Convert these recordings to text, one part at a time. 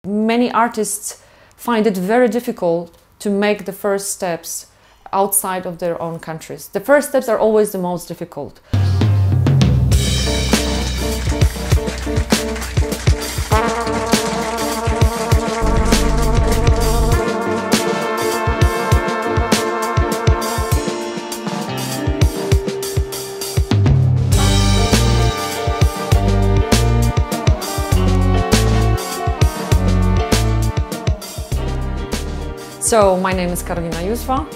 many artists find it very difficult to make the first steps outside of their own countries. The first steps are always the most difficult. So my name is Karolina Juzwa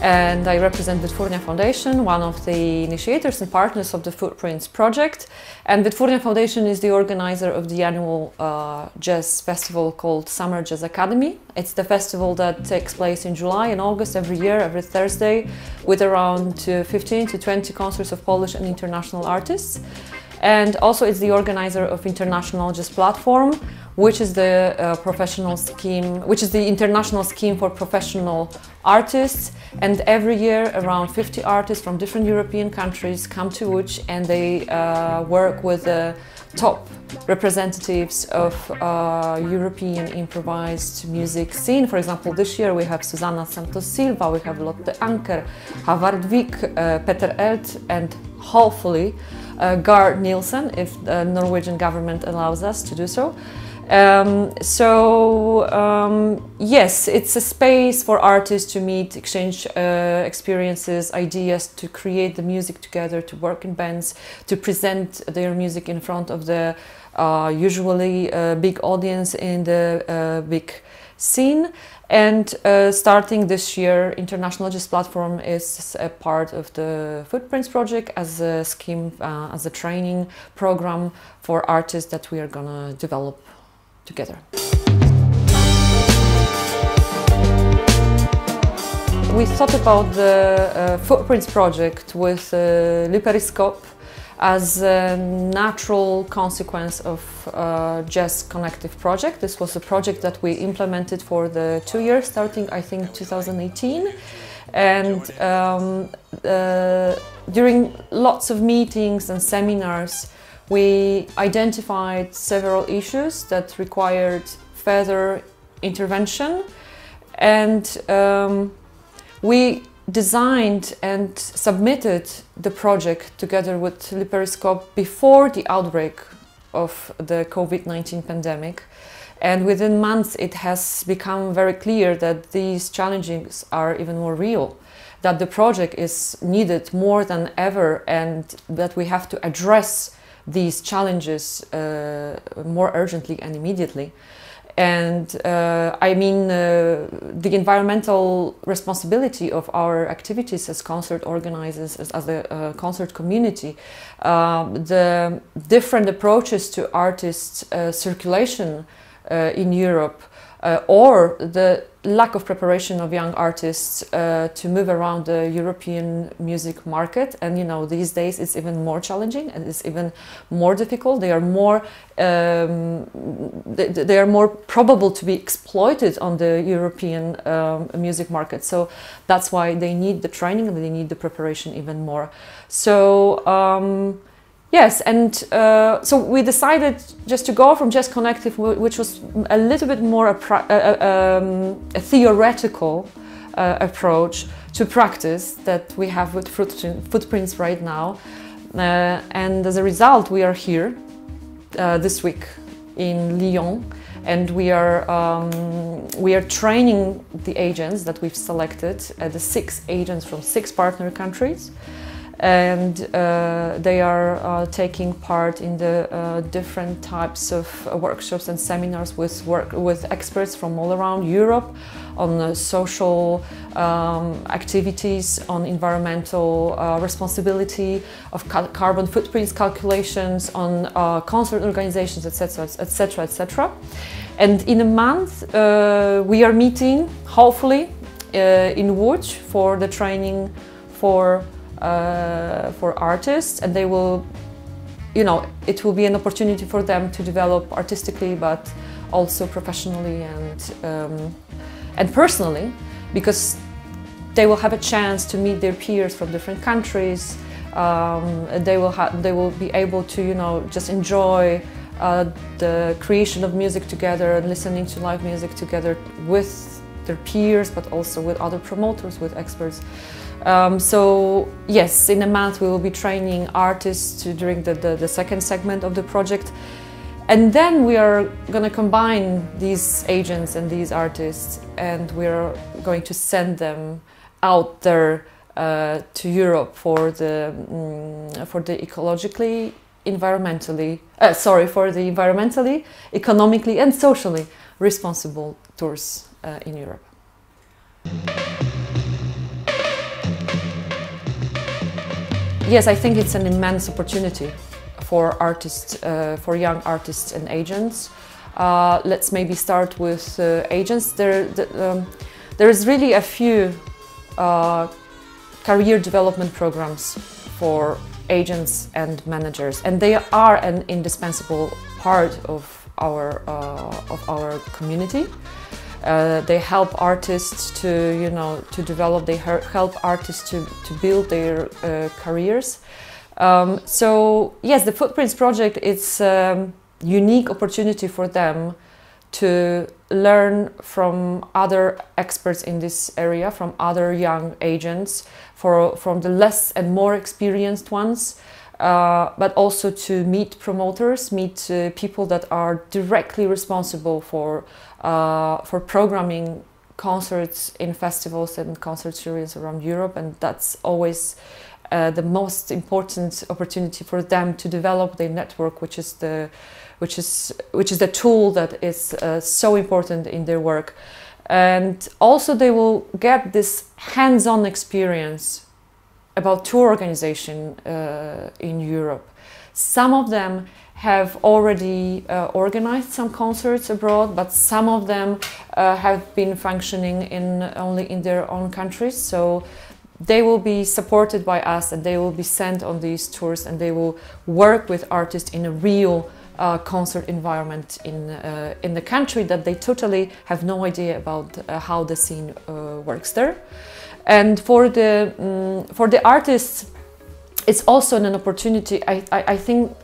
and I represent Wytwórnia Foundation, one of the initiators and partners of the Footprints project. And Wytwórnia Foundation is the organizer of the annual jazz festival called Summer Jazz Academy. It's the festival that takes place in July and August every year, every Thursday, with around 15 to 20 concerts of Polish and international artists. And also it's the organizer of Intl Jazz Platform, which is the international scheme for professional artists. And every year around 50 artists from different European countries come to Łódź and they work with the top representatives of European improvised music scene. For example, this year we have Susanna Santos Silva, we have Lotte Anker, Havard Vik, Peter Elt, and hopefully Gard Nielsen, if the Norwegian government allows us to do so. Yes, it's a space for artists to meet, exchange experiences, ideas, to create the music together, to work in bands, to present their music in front of the usually big audience in the big scene. And starting this year, Intl Jazz Platform is a part of the Footprints project as a scheme, as a training program for artists that we are gonna develop together. We thought about the Footprints project with Le Periscope as a natural consequence of Jazz Connective project. This was a project that we implemented for the 2 years, starting I think 2018. And during lots of meetings and seminars, we identified several issues that required further intervention, and we designed and submitted the project together with Le Periscope before the outbreak of the COVID-19 pandemic. And within months it has become very clear that these challenges are even more real, that the project is needed more than ever, and that we have to address these challenges more urgently and immediately. And I mean, the environmental responsibility of our activities as concert organizers, as a concert community, the different approaches to artists' circulation in Europe, or the lack of preparation of young artists to move around the European music market. And you know, these days it's even more challenging and it's even more difficult. They are more probable to be exploited on the European music market. So that's why they need the training and they need the preparation even more. So yes, and so we decided just to go from Jazz Connective, which was a little bit more a theoretical approach, to practice that we have with Footprints right now. And as a result, we are here this week in Lyon, and we are training the agents that we've selected, the 6 agents from 6 partner countries. And they are taking part in the different types of workshops and seminars with experts from all around Europe on social activities, on environmental responsibility, of carbon footprints calculations, on concert organizations, etc., etc., etc. And in a month we are meeting, hopefully, in Łódź for the training for artists, and they will, you know, it will be an opportunity for them to develop artistically, but also professionally and personally, because they will have a chance to meet their peers from different countries. They will be able to, you know, just enjoy the creation of music together, listening to live music together with their peers, but also with other promoters, with experts. So yes, in a month we will be training artists during the second segment of the project. And then we are going to combine these agents and these artists, and we are going to send them out there to Europe for the ecologically, environmentally, for the environmentally, economically, and socially responsible tours in Europe. Yes, I think it's an immense opportunity for artists, for young artists and agents. Let's maybe start with agents. There is really a few career development programs for agents and managers, and they are an indispensable part of our community. They help artists to develop. They help artists to build their careers. So yes, the Footprints project is a unique opportunity for them to learn from other experts in this area, from other young agents, from the less and more experienced ones, but also to meet promoters, meet people that are directly responsible for programming concerts in festivals and concert series around Europe, and that's always the most important opportunity for them to develop their network, which is the tool that is so important in their work. And also they will get this hands-on experience about tour organization in Europe. Some of them have already organized some concerts abroad, but some of them have been functioning only in their own countries. So they will be supported by us, and they will be sent on these tours, and they will work with artists in a real concert environment in the country that they totally have no idea about how the scene works there. And for the artists, it's also an opportunity. I think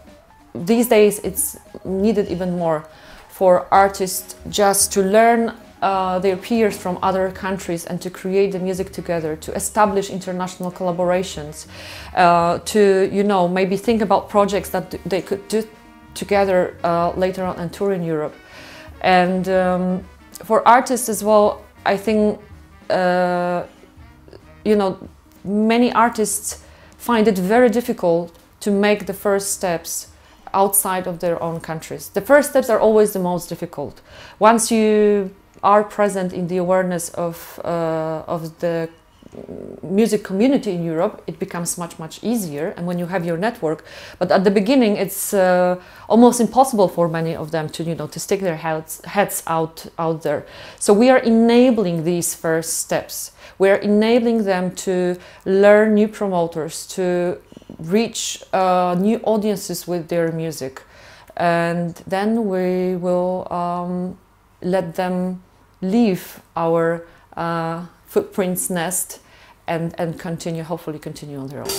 these days it's needed even more for artists just to learn their peers from other countries and to create the music together, to establish international collaborations, to maybe think about projects that they could do together later on and tour in Europe. And for artists as well, I think many artists find it very difficult to make the first steps outside of their own countries. The first steps are always the most difficult. Once you are present in the awareness of the music community in Europe, it becomes much easier, and when you have your network. But at the beginning, it's almost impossible for many of them to stick their heads out there. So we are enabling these first steps. We are enabling them to learn new promoters, to reach new audiences with their music, and then we will let them leave our Footprints nest and hopefully continue on their own.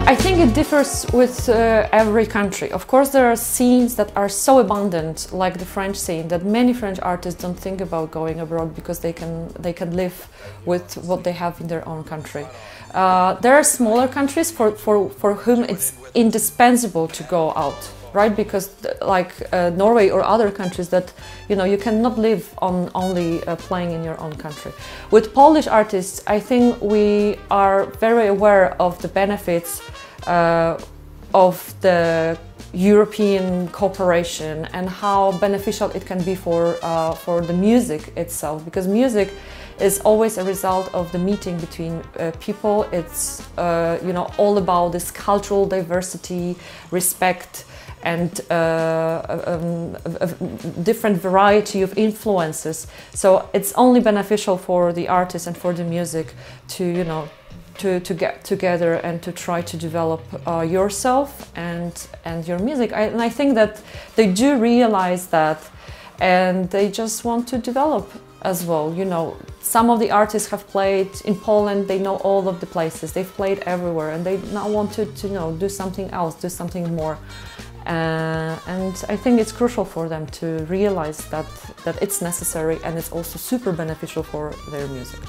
I think it differs with every country. Of course, there are scenes that are so abundant, like the French scene, that many French artists don't think about going abroad because they can live with what they have in their own country. There are smaller countries for whom it's indispensable to go out. Right, because like Norway or other countries that you cannot live on only playing in your own country. With Polish artists, I think we are very aware of the benefits of the European cooperation and how beneficial it can be for the music itself, because music is always a result of the meeting between people. It's all about this cultural diversity, respect, and a different variety of influences. So it's only beneficial for the artist and for the music to get together and to try to develop yourself and your music. And I think that they do realize that, and they just want to develop as well. You know, some of the artists have played in Poland, they know all of the places, they've played everywhere, and they now want to you know, do something else, do something more. And I think it's crucial for them to realize that it's necessary, and it's also super beneficial for their music.